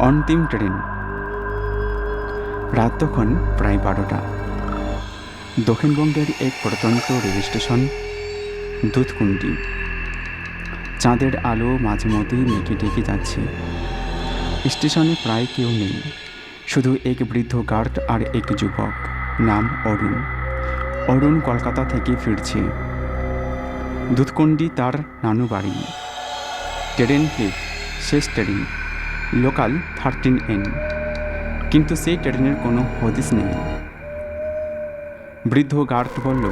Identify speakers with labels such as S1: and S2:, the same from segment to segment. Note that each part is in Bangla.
S1: অন্তিম ট্রেন। রাত তখন প্রায় 12টা। দক্ষিণবঙ্গের এক প্রত্যন্ত রেল স্টেশন দুধকুন্ডি। চাঁদের আলো মাঝে মধ্যেই মেঘে ঢেকে যাচ্ছে। স্টেশনে প্রায় কেউ নেই, শুধু এক বৃদ্ধ গার্ড আর এক যুবক, নাম অরুণ। অরুণ কলকাতা থেকে ফিরছে। দুধকুন্ডি তার নানু বাড়ি। ট্রেন 5, শেষ ট্রেন, লোকাল 13N। কিন্তু সেই ট্রেনের কোনো হদিস নেই। বৃদ্ধ গার্ড বলল,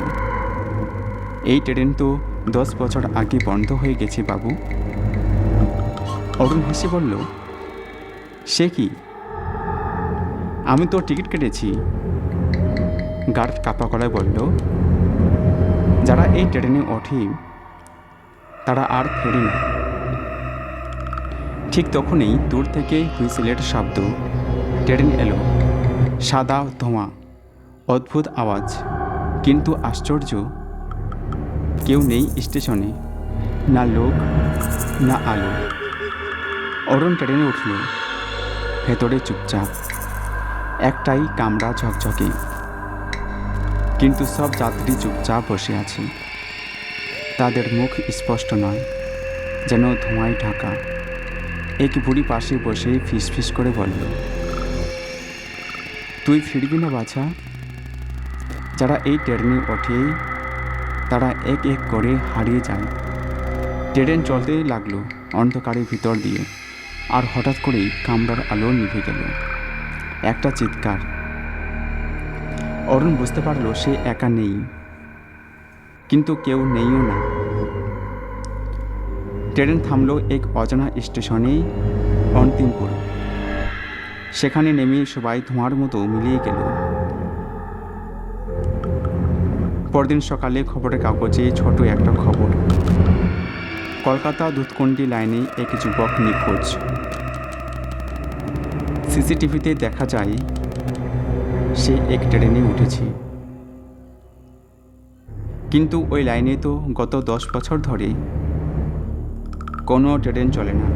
S1: এই ট্রেন তো 10 বছর আগে বন্ধ হয়ে গেছে বাবু। অরুণ হেসে বলল, সে কি, আমি তো টিকিট কেটেছি। গার্ড কাপা গলায় বলল, যারা এই ট্রেনে ওঠে তারা আর ফেরে না। ঠিক তখনই দূর থেকে হুইসেলের শব্দ। ট্রেন এলো। সাদা ধোঁয়া, অদ্ভুত আওয়াজ, কিন্তু আশ্চর্য, কেউ নেই স্টেশনে। না লোক, না আলো। অরুণ ট্রেনে উঠল। ভেতরে চুপচাপ, একটাই কামরা ঝকঝকে, কিন্তু সব যাত্রী চুপচাপ বসে আছে। তাদের মুখ স্পষ্ট নয়, যেন ধোঁয়ায় ঢাকা। এক বুড়ি পাশে বসে ফিসফিস করে বলল, তুই ফিরবি না বাছা? যারা এই ট্রেনে ওঠে তারা এক এক করে হারিয়ে যায়। ট্রেন চলতে লাগলো অন্ধকারের ভিতর দিয়ে, আর হঠাৎ করেই কামরার আলো নিভে গেল। একটা চিৎকার। অরুণ বুঝতে পারলো সে একা নেই, কিন্তু কেউ নেইও না। ট্রেন থামলো এক অজানা স্টেশনে, অন্তিমপুর। সেখানে নেমে সবাই ধোঁয়ার মতো মিলিয়ে গেল। পরদিন সকালে খবরের কাগজে ছোট একটা খবর, কলকাতা দুধকুন্ডি লাইনে এক যুবক নিখোঁজ। সিসিটিভিতে দেখা যায় সে এক ট্রেনে উঠেছে, কিন্তু ওই লাইনে তো গত 10 বছর ধরে কোনো ট্রেন চলে না।